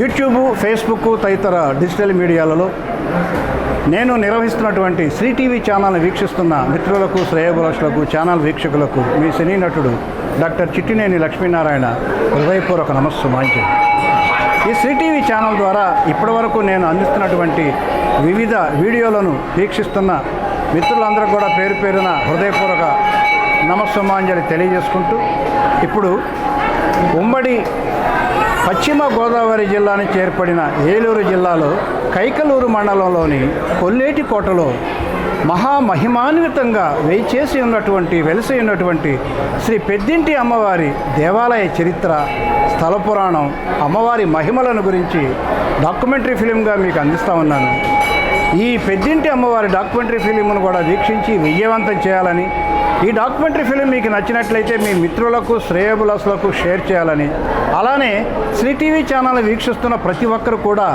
YouTube, Facebook తదితర digital మీడియాలలో నేను నిర్వహిస్తున్నటువంటి శ్రీ టీవీ ఛానల్ని వీక్షిస్తున్న మిత్రులకు, శ్రేయోభిలాషులకు, ఛానల్ వీక్షకులకు మీ సినీ నటుడు డాక్టర్ చిట్టినేని లక్ష్మీనారాయణ హృదయపూర్వక నమస్సుమాంజలి. ఈ శ్రీ టీవీ ఛానల్ ద్వారా ఇప్పటివరకు నేను అందిస్తున్నటువంటి వివిధ వీడియోలను వీక్షిస్తున్న మిత్రులందరూ కూడా పేరు పేరున హృదయపూర్వక నమస్సుమాంజలి తెలియజేసుకుంటూ, ఇప్పుడు ఉమ్మడి పశ్చిమ గోదావరి జిల్లా నుంచి ఏర్పడిన ఏలూరు జిల్లాలో కైకలూరు మండలంలోని కొల్లేటికోటలో మహామహిమాన్వితంగా వెలిసి ఉన్నటువంటి శ్రీ పెద్దింటి అమ్మవారి దేవాలయ చరిత్ర, స్థల పురాణం, అమ్మవారి మహిమలను గురించి డాక్యుమెంటరీ ఫిలింగా మీకు అందిస్తూ ఉన్నాను. ఈ పెద్దింటి అమ్మవారి డాక్యుమెంటరీ ఫిలింను కూడా వీక్షించి విజయవంతం చేయాలని, ఈ డాక్యుమెంటరీ ఫిలిం మీకు నచ్చినట్లయితే మీ మిత్రులకు, శ్రేయోభిలాషులకు షేర్ చేయాలని, అలానే శ్రీ టీవీ ఛానల్ వీక్షిస్తున్న ప్రతి ఒక్కరు కూడా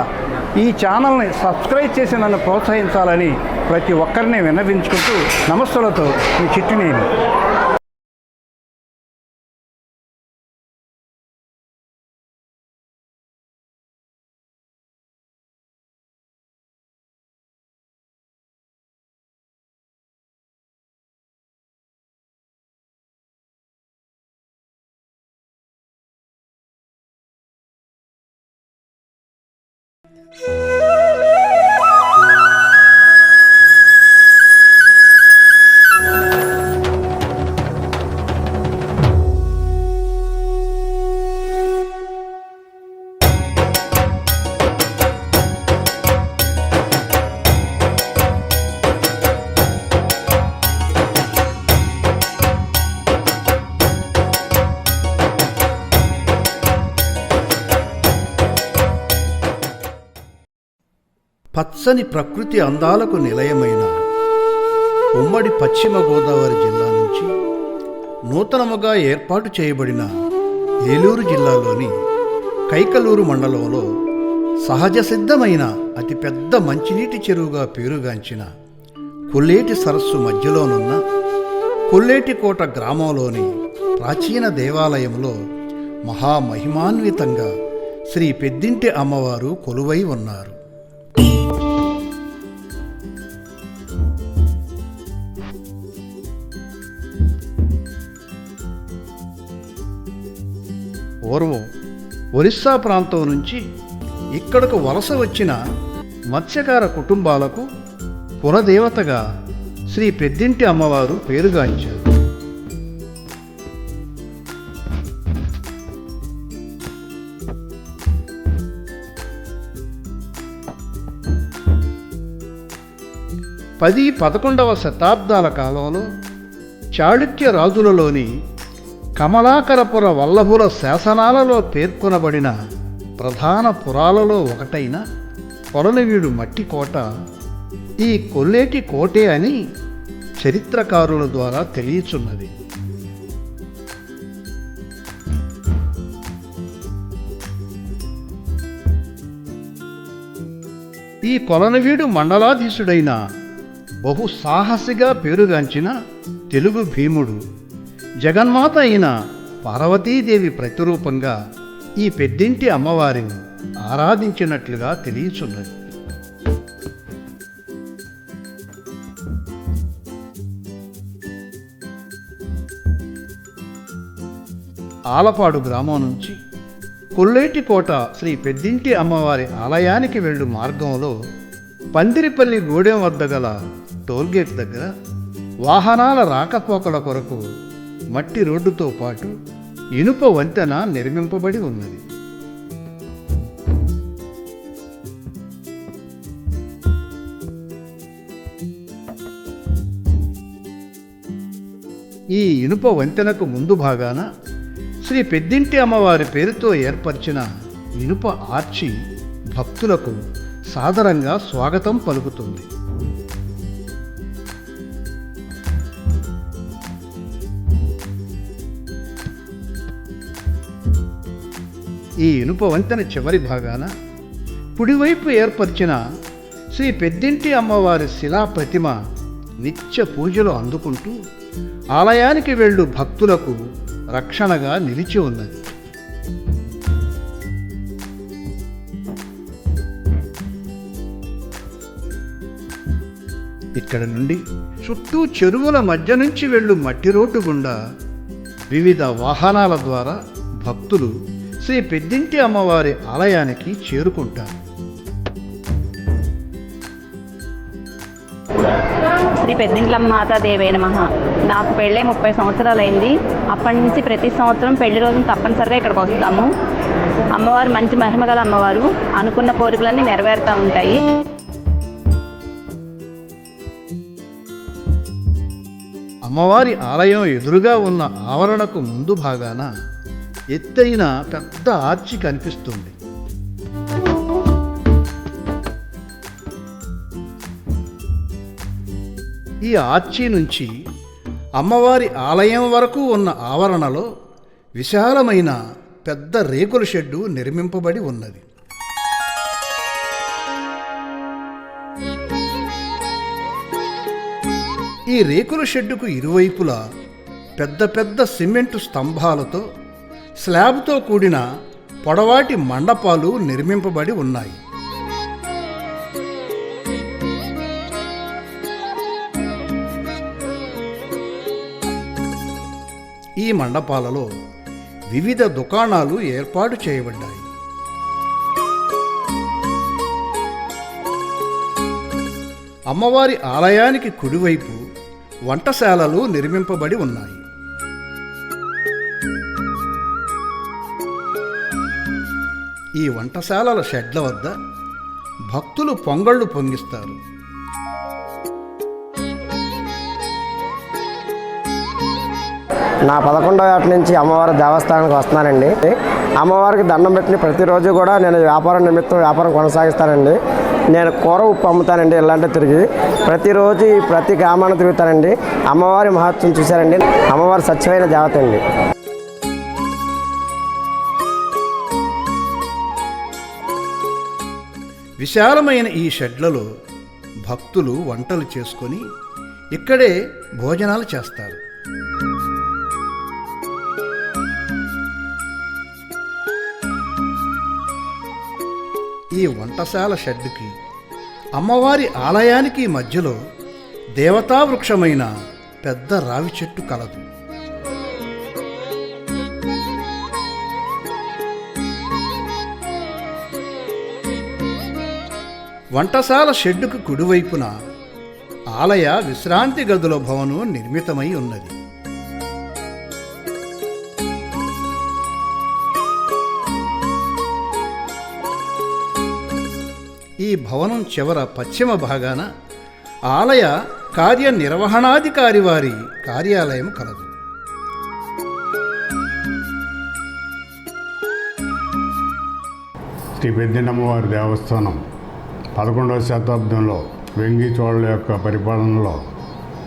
ఈ ఛానల్ని సబ్స్క్రైబ్ చేసి నన్ను ప్రోత్సహించాలని ప్రతి ఒక్కరిని విన్నవించుకుంటూ నమస్సులతో మీ చిట్టినేని. పచ్చని ప్రకృతి అందాలకు నిలయమైన ఉమ్మడి పశ్చిమ గోదావరి జిల్లా నుంచి నూతనముగా ఏర్పాటు చేయబడిన ఏలూరు జిల్లాలోని కైకలూరు మండలంలో సహజ సిద్ధమైన అతిపెద్ద మంచినీటి చెరువుగా పేరుగాంచిన కొల్లేటి సరస్సు మధ్యలోనున్న కొల్లేటికోట గ్రామంలోని ప్రాచీన దేవాలయంలో మహామహిమాన్వితంగా శ్రీ పెద్దింటి అమ్మవారు కొలువై ఉన్నారు. పూర్వం ఒరిస్సా ప్రాంతం నుంచి ఇక్కడకు వలస వచ్చిన మత్స్యకార కుటుంబాలకు కులదేవతగా శ్రీ పెద్దింటి అమ్మవారు పేరుగాంచారు. పది 11వ శతాబ్దాల కాలంలో చాళుక్య రాజులలోని కమలాకరపుర వల్లభుల శాసనాలలో పేర్కొనబడిన ప్రధాన పురాలలో ఒకటైన కొలనవీడు మట్టి కోట ఈ కొల్లేటి కోటే అని చరిత్రకారుల ద్వారా తెలియచున్నది. ఈ కొలనవీడు మండలాధీశుడైన బహు సాహసిగా పేరుగాంచిన తెలుగు భీముడు జగన్మాత అయిన పార్వతీదేవి ప్రతిరూపంగా ఈ పెద్దింటి అమ్మవారిని ఆరాధించినట్లుగా తెలియచున్నది. ఆలపాడు గ్రామం నుంచి కొల్లేటికోట శ్రీ పెద్దింటి అమ్మవారి ఆలయానికి వెళ్ళు మార్గంలో పందిరిపల్లి గూడెం వద్ద గల టోల్గేట్ దగ్గర వాహనాల రాకపోకల కొరకు మట్టి రోడ్డుతో పాటు ఇనుప వంతెన నిర్మింపబడి ఉన్నది. ఈ ఇనుప వంతెనకు ముందు భాగాన శ్రీ పెద్దింటి అమ్మవారి పేరుతో ఏర్పరిచిన ఇనుప ఆర్చి భక్తులకు సాదరంగా స్వాగతం పలుకుతుంది. ఈ ఇనుప వంతెన చివరి భాగాన కుడివైపు ఏర్పరిచిన శ్రీ పెద్దింటి అమ్మవారి శిలా ప్రతిమ నిత్య పూజలు అందుకుంటూ ఆలయానికి వెళ్ళు భక్తులకు రక్షణగా నిలిచి ఉన్నది. ఇక్కడ నుండి చుట్టూ చెరువుల మధ్య నుంచి వెళ్ళు మట్టి రోడ్డు గుండా వివిధ వాహనాల ద్వారా భక్తులు శ్రీ పెద్దింటి అమ్మవారి ఆలయానికి చేరుకుంటారు. శ్రీ పెద్దింట్లమ్మ మాతాదేవే నమః. నాకు పెళ్ళై 30 సంవత్సరాలైంది. అప్పటి నుంచి ప్రతి సంవత్సరం పెళ్లి రోజున తప్పనిసరిగా ఇక్కడికి వస్తాము. అమ్మవారు మంచి మహిమ గల అమ్మవారు, అనుకున్న కోరికలన్నీ నెరవేరుతూ ఉంటాయి. అమ్మవారి ఆలయం ఎదురుగా ఉన్న ఆవరణకు ముందు భాగాన ఎత్తైన పెద్ద ఆర్చి కనిపిస్తుంది. ఈ ఆర్చి నుంచి అమ్మవారి ఆలయం వరకు ఉన్న ఆవరణలో విశాలమైన పెద్ద రేకుల షెడ్డు నిర్మింపబడి ఉన్నది. ఈ రేకుల షెడ్డుకు ఇరువైపులా పెద్ద పెద్ద సిమెంటు స్తంభాలతో స్లాబ్తో కూడిన పొడవాటి మండపాలు నిర్మింపబడి ఉన్నాయి. ఈ మండపాలలో వివిధ దుకాణాలు ఏర్పాటు చేయబడ్డాయి. అమ్మవారి ఆలయానికి కుడివైపు వంటశాలలు నిర్మింపబడి ఉన్నాయి. ఈ వంటశాలల షెడ్ల వద్ద భక్తులు పొంగళ్ళు పొంగిస్తారు. నా 11వ ఏట నుంచి అమ్మవారి దేవస్థానానికి వస్తున్నానండి. అమ్మవారికి దండం పెట్టిన ప్రతిరోజు కూడా నేను వ్యాపారం నిమిత్తం వ్యాపారం కొనసాగిస్తానండి. నేను కూర ఉప్పు అమ్ముతానండి. ఇలాంటి తిరిగి ప్రతిరోజు ప్రతి గ్రామాన్ని తిరుగుతానండి. అమ్మవారి మహత్వం చూశారండి. అమ్మవారి సత్యమైన దేవత అండి. విశాలమైన ఈ షెడ్లలో భక్తులు వంటలు చేసుకొని ఇక్కడే భోజనాలు చేస్తారు. ఈ వంటశాల షెడ్డుకి అమ్మవారి ఆలయానికి మధ్యలో దేవతా వృక్షమైన పెద్ద రావి చెట్టు కలదు. వంటశాల షెడ్డుకు కుడివైపున ఆలయ విశ్రాంతి గదుల భవనం నిర్మితమై ఉన్నది. ఈ భవనం చివర పశ్చిమ భాగాన ఆలయ కార్యనిర్వహణాధికారి వారి కార్యాలయం కలదు. శ్రీ పెద్దింటమ్మవారి దేవస్థానం 11వ శతాబ్దంలో వెంగి చోళుల యొక్క పరిపాలనలో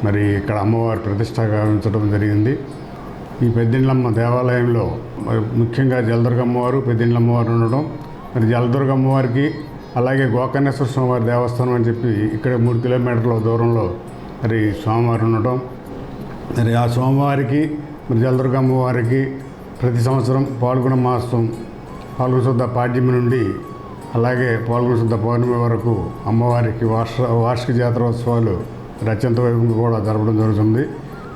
మరి ఇక్కడ అమ్మవారి ప్రతిష్ట గావించడం జరిగింది. ఈ పెద్దింట్లమ్మ దేవాలయంలో ముఖ్యంగా జలదుర్గమ్మవారు పెద్దింట్లమ్మవారు ఉండడం, మరి జలదుర్గమ్మవారికి అలాగే గోకర్ణేశ్వర స్వామివారి దేవస్థానం అని చెప్పి ఇక్కడ 3 కిలోమీటర్ల దూరంలో మరి స్వామివారు ఉండటం, మరి ఆ స్వామివారికి మరి జలదుర్గమ్మవారికి ప్రతి సంవత్సరం పాల్గొన మాసం పాల్గొన శుద్ధ పాడ్యమి నుండి అలాగే పాల్గొన శుద్ధ పౌర్ణమి వరకు అమ్మవారికి వార్షిక జాతరోత్సవాలు అత్యంత వైభవంగా కూడా జరపడం జరుగుతుంది.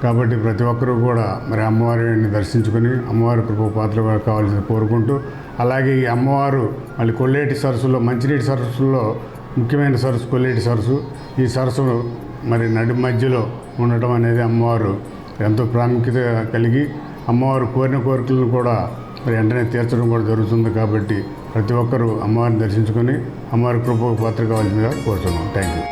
కాబట్టి ప్రతి ఒక్కరూ కూడా మరి అమ్మవారిని దర్శించుకొని అమ్మవారి కృప పాత్ర కావాల్సింది కోరుకుంటూ, అలాగే ఈ అమ్మవారు మళ్ళీ కొల్లేటి సరస్సులో మంచినీటి సరస్సుల్లో ముఖ్యమైన సరస్సు కొల్లేటి సరస్సు. ఈ సరస్సు మరి నడి మధ్యలో ఉండటం అనేది అమ్మవారు ఎంతో ప్రాముఖ్యత కలిగి అమ్మవారు కోరిన కోరికలను కూడా మరి వెంటనే తీర్చడం కూడా జరుగుతుంది. కాబట్టి ప్రతి ఒక్కరూ అమ్మవారిని దర్శించుకొని అమ్మవారి కృప పాత్ర కావాల్సిందిగా కోరుతున్నాం. Thank you.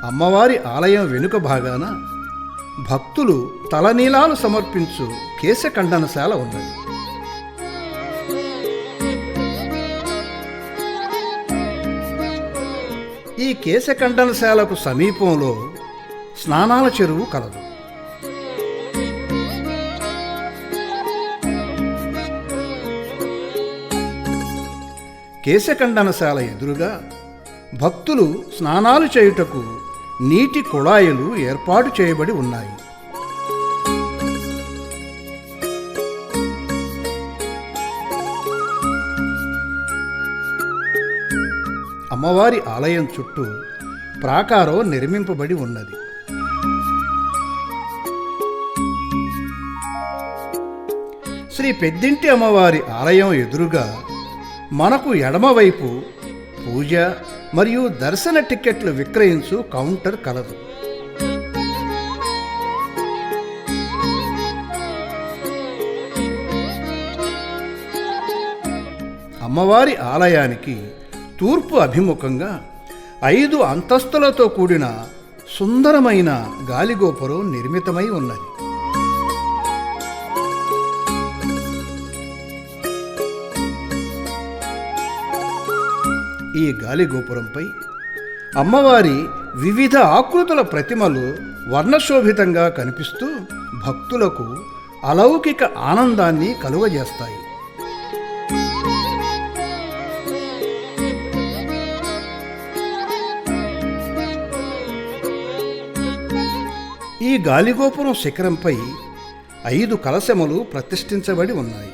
అమ్మవారి ఆలయం వెనుక భాగాన భక్తులు తలనీలాలు సమర్పించు కేశఖండనశాల ఉన్నది. ఈ కేశఖండనశాలకు సమీపంలో స్నానాల చెరువు కలదు. కేశఖండనశాల ఎదురుగా భక్తులు స్నానాలు చేయుటకు నీటి కుళాయిలు ఏర్పాటు చేయబడి ఉన్నాయి. అమ్మవారి ఆలయం చుట్టూ ప్రాకారం నిర్మింపబడి ఉన్నది. శ్రీ పెద్దింటి అమ్మవారి ఆలయం ఎదురుగా మనకు ఎడమవైపు పూజ మరియు దర్శన టిక్కెట్లు విక్రయించు కౌంటర్ కలదు. అమ్మవారి ఆలయానికి తూర్పు అభిముఖంగా 5 అంతస్తులతో కూడిన సుందరమైన గాలిగోపురం నిర్మితమై ఉన్నది. ఈ గాలిగోపురంపై అమ్మవారి వివిధ ఆకృతుల ప్రతిమలు వర్ణశోభితంగా కనిపిస్తూ భక్తులకు అలౌకిక ఆనందాన్ని కలుగజేస్తాయి. ఈ గాలిగోపురం శిఖరంపై 5 కలశములు ప్రతిష్ఠించబడి ఉన్నాయి.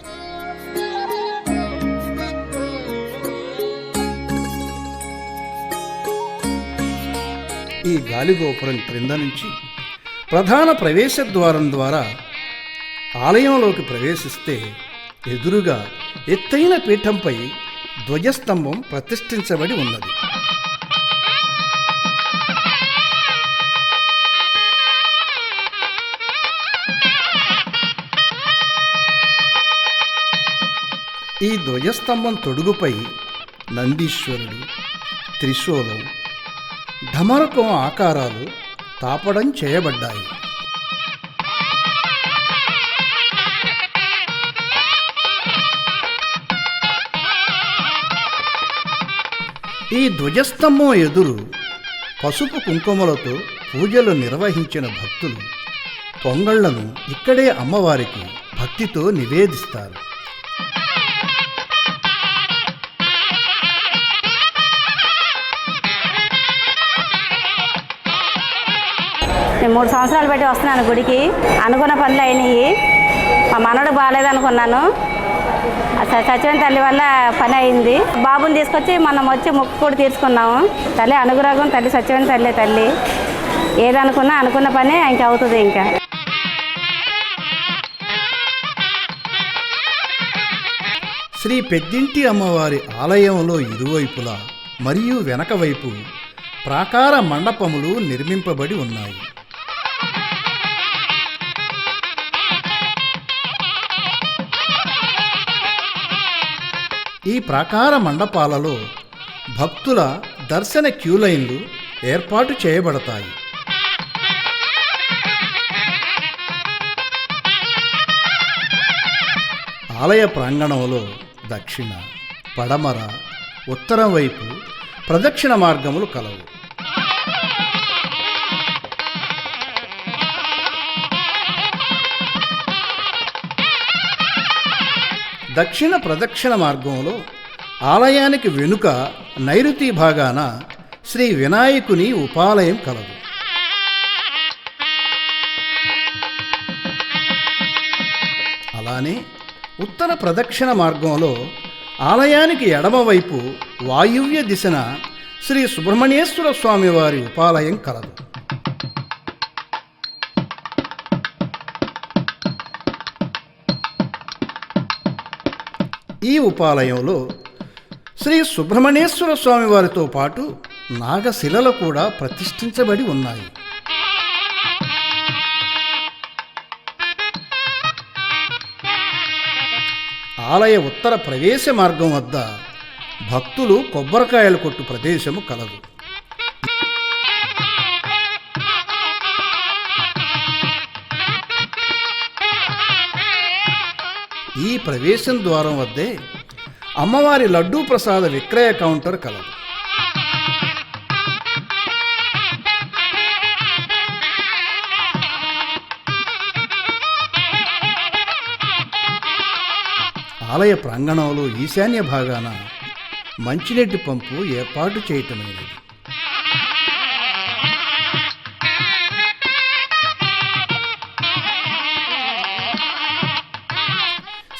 ఈ గాలిగోపురం క్రింద నుంచి ప్రధాన ప్రవేశ ద్వారం ద్వారా ఆలయంలోకి ప్రవేశిస్తే ఎదురుగా ఎత్తైన పీఠంపై ధ్వజస్తంభం ప్రతిష్ఠించబడి ఉన్నది. ఈ ధ్వజస్తంభం తొడుగుపై నందీశ్వరుడు, త్రిశూలం, ఢమరకం ఆకారాలు తాపడం చేయబడ్డాయి. ఈ ధ్వజస్తంభం ఎదురు పసుపు కుంకుమలతో పూజలు నిర్వహించిన భక్తులు పొంగళ్లను ఇక్కడే అమ్మవారికి భక్తితో నివేదిస్తారు. నేను 3 సంవత్సరాలు బట్టి వస్తున్నాను గుడికి. అనుకున్న పనులు అయినాయి. మా మనవడు బాగాలేదనుకున్నాను, సత్యవతి తల్లి వల్ల పని అయింది. బాబుని తీసుకొచ్చి మనం వచ్చి మొక్కు కూడా తీర్చుకున్నాము. తల్లి అనుగ్రహం, తల్లి సత్యవతి తల్లి. తల్లి ఏదనుకున్నా అనుకున్న పని ఇంక అవుతుంది. ఇంకా శ్రీ పెద్దింటి అమ్మవారి ఆలయంలో ఇరువైపులా మరియు వెనక వైపు ప్రాకార మండపములు నిర్మింపబడి ఉన్నాయి. ఈ ప్రాకార మండపాలలో భక్తుల దర్శన క్యూలైన్లు ఏర్పాటు చేయబడతాయి. ఆలయ ప్రాంగణంలో దక్షిణ, పడమర, ఉత్తరం వైపు ప్రదక్షిణ మార్గములు కలవు. దక్షిణ ప్రదక్షిణ మార్గంలో ఆలయానికి వెనుక నైరుతి భాగాన శ్రీ వినాయకుని ఉపాలయం కలదు. అలానే ఉత్తర ప్రదక్షిణ మార్గంలో ఆలయానికి ఎడమవైపు వాయువ్య దిశన శ్రీ సుబ్రహ్మణ్యేశ్వర స్వామి వారి ఉపాలయం కలదు. ఈ ఉపాలయంలో శ్రీ సుబ్రహ్మణ్యేశ్వర స్వామి వారితో పాటు నాగశిలలు కూడా ప్రతిష్ఠించబడి ఉన్నాయి. ఆలయ ఉత్తర ప్రవేశ మార్గం వద్ద భక్తులు కొబ్బరికాయలు కొట్టు ప్రదేశము కలదు. ఈ ప్రవేశం ద్వారం వద్దే అమ్మవారి లడ్డూ ప్రసాద విక్రయ కౌంటర్ కలదు. ఆలయ ప్రాంగణంలో ఈశాన్య భాగాన మంచినీటి పంపు ఏర్పాటు చేయటమైనది.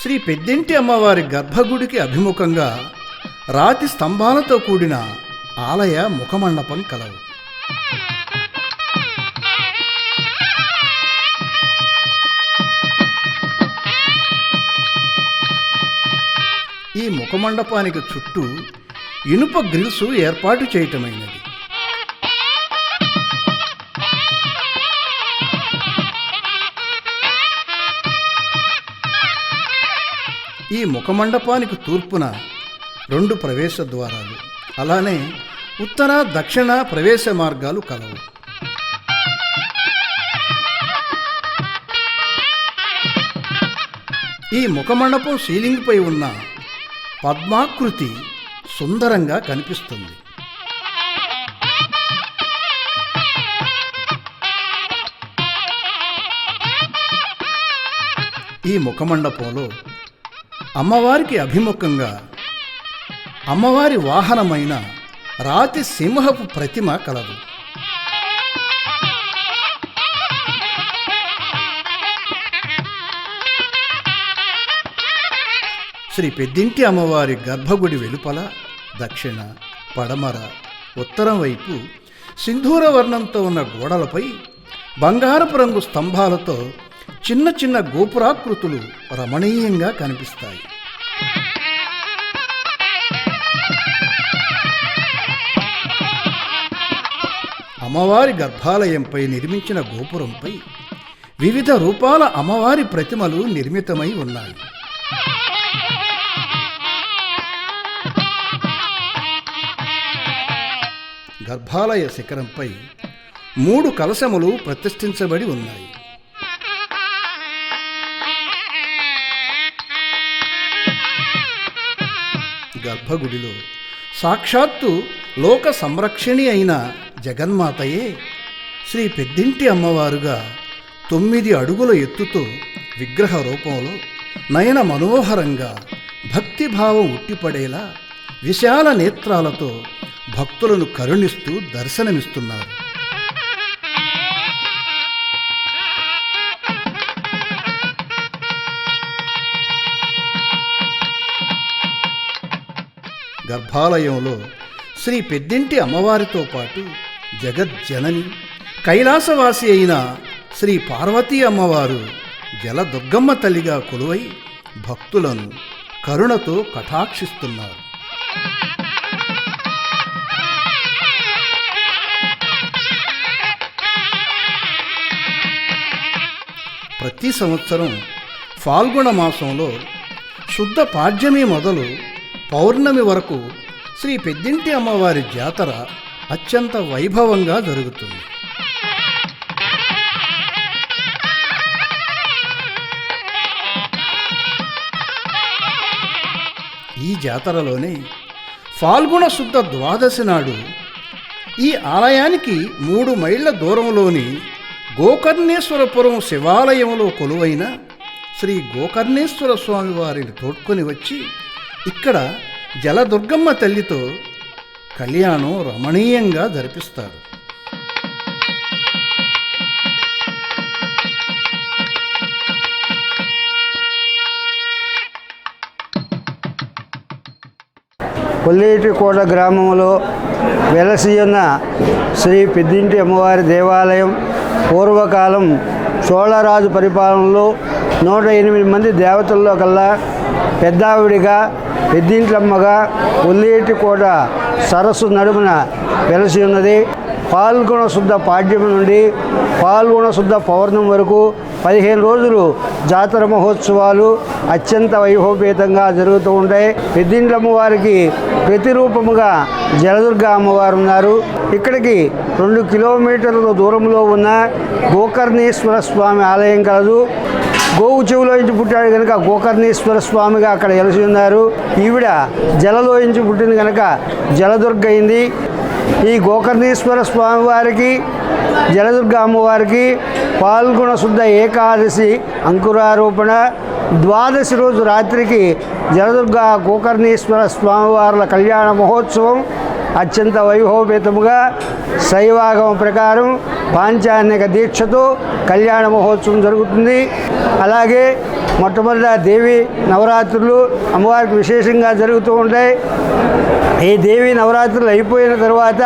శ్రీ పెద్దింటి అమ్మవారి గర్భగుడికి అభిముఖంగా రాతి స్తంభాలతో కూడిన ఆలయ ముఖమండపం కలవు. ఈ ముఖమండపానికి చుట్టూ ఇనుప గ్రిల్స్ ఏర్పాటు చేయటమైనది. ఈ ముఖమండపానికి తూర్పున 2 ప్రవేశ ద్వారాలు, అలానే ఉత్తర దక్షిణ ప్రవేశ మార్గాలు కలవు. ఈ ముఖమండపం సీలింగ్పై ఉన్న పద్మాకృతి సుందరంగా కనిపిస్తుంది. ఈ ముఖమండపంలో అమ్మవారికి అభిముఖంగా అమ్మవారి వాహనమైన రాతి సింహపు ప్రతిమ కలదు. శ్రీ పెద్దింటి అమ్మవారి గర్భగుడి వెలుపల దక్షిణ, పడమర, ఉత్తరం వైపు సింధూర వర్ణంతో ఉన్న గోడలపై బంగారపు రంగు స్తంభాలతో చిన్న చిన్న గోపురాకృతులు రమణీయంగా కనిపిస్తాయి. అమ్మవారి గర్భాలయంపై నిర్మించిన గోపురంపై వివిధ రూపాల అమ్మవారి ప్రతిమలు నిర్మితమై ఉన్నాయి. గర్భాలయ శిఖరంపై 3 కలశములు ప్రతిష్ఠించబడి ఉన్నాయి. గర్భగుడిలో సాక్షాత్తు లోక సంరక్షణి అయిన జగన్మాతయే శ్రీ పెద్దింటి అమ్మవారుగా 9 అడుగుల ఎత్తుతో విగ్రహ రూపంలో నయన మనోహరంగా భక్తిభావం ఉట్టిపడేలా విశాల నేత్రాలతో భక్తులను కరుణిస్తూ దర్శనమిస్తున్నారు. గర్భాలయంలో శ్రీ పెద్దింటి అమ్మవారితో పాటు జగజ్జనని కైలాసవాసి అయిన శ్రీ పార్వతీ అమ్మవారు జలదుర్గమ్మ తల్లిగా కొలువై భక్తులను కరుణతో కటాక్షిస్తున్నారు. ప్రతి సంవత్సరం ఫాల్గుణ మాసంలో శుద్ధ పాడ్యమి మొదలు పౌర్ణమి వరకు శ్రీ పెద్దింటి అమ్మవారి జాతర అత్యంత వైభవంగా జరుగుతుంది. ఈ జాతరలోనే ఫాల్గుణ శుద్ధ ద్వాదశి నాడు ఈ ఆలయానికి 3 మైళ్ళ దూరంలోని గోకర్ణేశ్వరపురం శివాలయంలో కొలువైన శ్రీ గోకర్ణేశ్వర స్వామి వారిని తోడ్కొని వచ్చి ఇక్కడ జలదుర్గమ్మ తల్లితో కళ్యాణం రమణీయంగా జరిపిస్తారు. కొల్లేటికోట గ్రామంలో వెలసి ఉన్న శ్రీ పెద్దింటి అమ్మవారి దేవాలయం పూర్వకాలం చోళరాజు పరిపాలనలో 108 మంది దేవతల్లో కల్లా పెద్దావిడిగా పెద్దింట్లమ్మగా కొల్లేటికోట సరస్సు నడుమున వెలసి ఉన్నది. పాల్గొన శుద్ధ పాడ్యమి నుండి పాల్గొన శుద్ధ పౌర్ణమి వరకు 15 రోజులు జాతర మహోత్సవాలు అత్యంత వైభవపేతంగా జరుగుతూ ఉంటాయి. పెద్దింట్లమ్మ వారికి ప్రతిరూపముగా జలదుర్గ అమ్మవారు ఉన్నారు. ఇక్కడికి 2 కిలోమీటర్ల దూరంలో ఉన్న గోకర్ణేశ్వర స్వామి ఆలయం కలదు. గోవు చెవులోంచి పుట్టాడు కనుక గోకర్ణేశ్వర స్వామిగా అక్కడ వెలసి ఉన్నారు. ఈవిడ జలలోంచి పుట్టింది కనుక జలదుర్గ అయింది. ఈ గోకర్ణేశ్వర స్వామి వారికి జలదుర్గ అమ్మవారికి పాల్గొన శుద్ధ ఏకాదశి అంకురారోపణ, ద్వాదశి రోజు రాత్రికి జలదుర్గ గోకర్ణేశ్వర స్వామివార్ల కళ్యాణ మహోత్సవం అత్యంత వైభవపేతముగా శైవాగమ ప్రకారం పాంచాన్నిక దీక్షతో కళ్యాణ మహోత్సవం జరుగుతుంది. అలాగే మొట్టమొదట దేవి నవరాత్రులు అమ్మవారికి విశేషంగా జరుగుతూ ఉంటాయి. ఈ దేవి నవరాత్రులు అయిపోయిన తర్వాత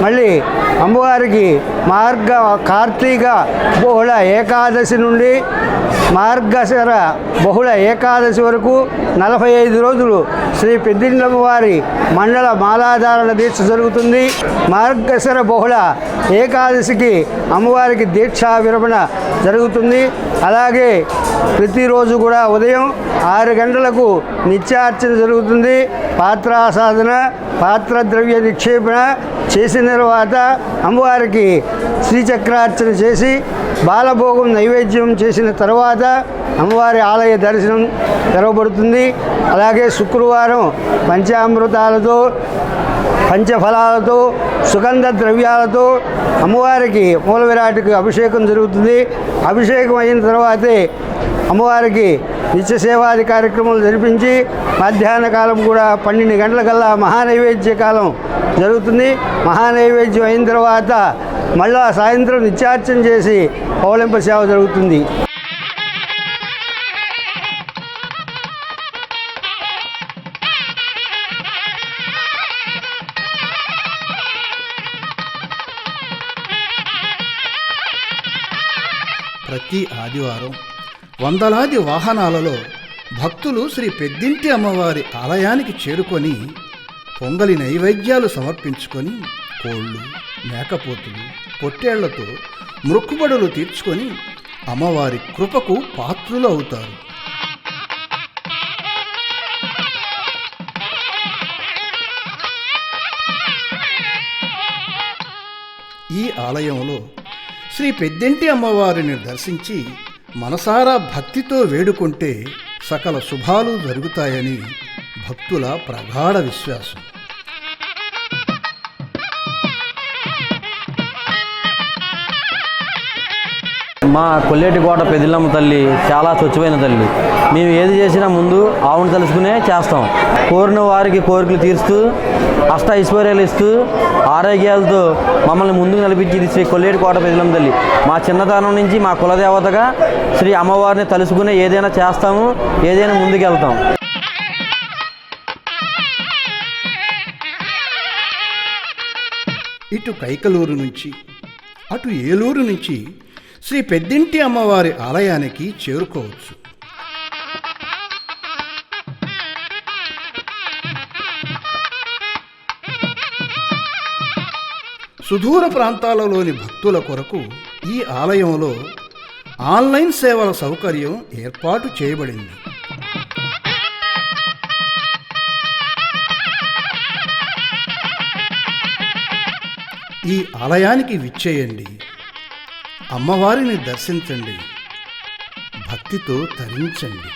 మళ్ళీ అమ్మవారికి కార్తీక బహుళ ఏకాదశి నుండి మార్గశిర బహుళ ఏకాదశి వరకు 45 రోజులు శ్రీ పెద్దింట్లమ్మవారి మండల మాలాధారణ దీక్ష జరుగుతుంది. మార్గశిర బహుళ ఏకాదశికి అమ్మవారికి దీక్షా విరమణ జరుగుతుంది. అలాగే ప్రతిరోజు కూడా ఉదయం 6 గంటలకు నిత్యార్చన జరుగుతుంది. పాత్రాసాధన, పాత్రద్రవ్య నిక్షేపణ చేసిన తర్వాత అమ్మవారికి శ్రీచక్రార్చన చేసి బాలభోగం నైవేద్యం చేసిన తర్వాత అమ్మవారి ఆలయ దర్శనం తెరవబడుతుంది. అలాగే శుక్రవారం పంచామృతాలతో, పంచఫలాలతో, సుగంధ ద్రవ్యాలతో అమ్మవారికి మూల విరాట్కి అభిషేకం జరుగుతుంది. అభిషేకం అయిన తర్వాతే అమ్మవారికి నిత్య సేవాది కార్యక్రమాలు జరిపించి మధ్యాహ్న కాలం కూడా 12 గంటలకల్లా మహానైవేద్య కాలం జరుగుతుంది. మహానైవేద్యం అయిన తర్వాత మళ్ళా సాయంత్రం నిత్యార్చన చేసి పౌలింప సేవ జరుగుతుంది. ప్రతి ఆదివారం వందలాది వాహనాలలో భక్తులు శ్రీ పెద్దింటి అమ్మవారి ఆలయానికి చేరుకొని పొంగలి నైవేద్యాలు సమర్పించుకొని కోళ్ళు, మేకపోతులు, పొట్టేళ్లతో మృక్కుబడులు తీర్చుకొని అమ్మవారి కృపకు పాత్రులు అవుతారు. ఈ ఆలయంలో శ్రీ పెద్దింటి అమ్మవారిని దర్శించి మనసారా భక్తితో వేడుకుంటే సకల శుభాలు జరుగుతాయని భక్తుల ప్రగాఢ విశ్వాసం. మా కొల్లేటికోట పెద్దిలమ్మ తల్లి చాలా స్వచ్ఛమైన తల్లి. మేము ఏది చేసినా ముందు ఆవును తలుసుకునే చేస్తాం. కోరిన వారికి కోరికలు తీరుస్తూ, అష్ట ఐశ్వర్యాలు ఇస్తూ, ఆరోగ్యాలతో మమ్మల్ని ముందుకు నడిపించేది శ్రీ కొల్లేటికోట పెద్దిలమ్మ తల్లి. మా చిన్నతనం నుంచి మా కులదేవతగా శ్రీ అమ్మవారిని తలుసుకునే ఏదైనా చేస్తాము, ఏదైనా ముందుకెళ్తాం. ఇటు కైకలూరు నుంచి అటు ఏలూరు నుంచి శ్రీ పెద్దింటి అమ్మవారి ఆలయానికి చేరుకోవచ్చు. సుదూర ప్రాంతాలలోని భక్తుల కొరకు ఈ ఆలయంలో ఆన్లైన్ సేవల సౌకర్యం ఏర్పాటు చేయబడింది. ఈ ఆలయానికి విచ్చేయండి, అమ్మవారిని దర్శించండి, భక్తితో తరించండి.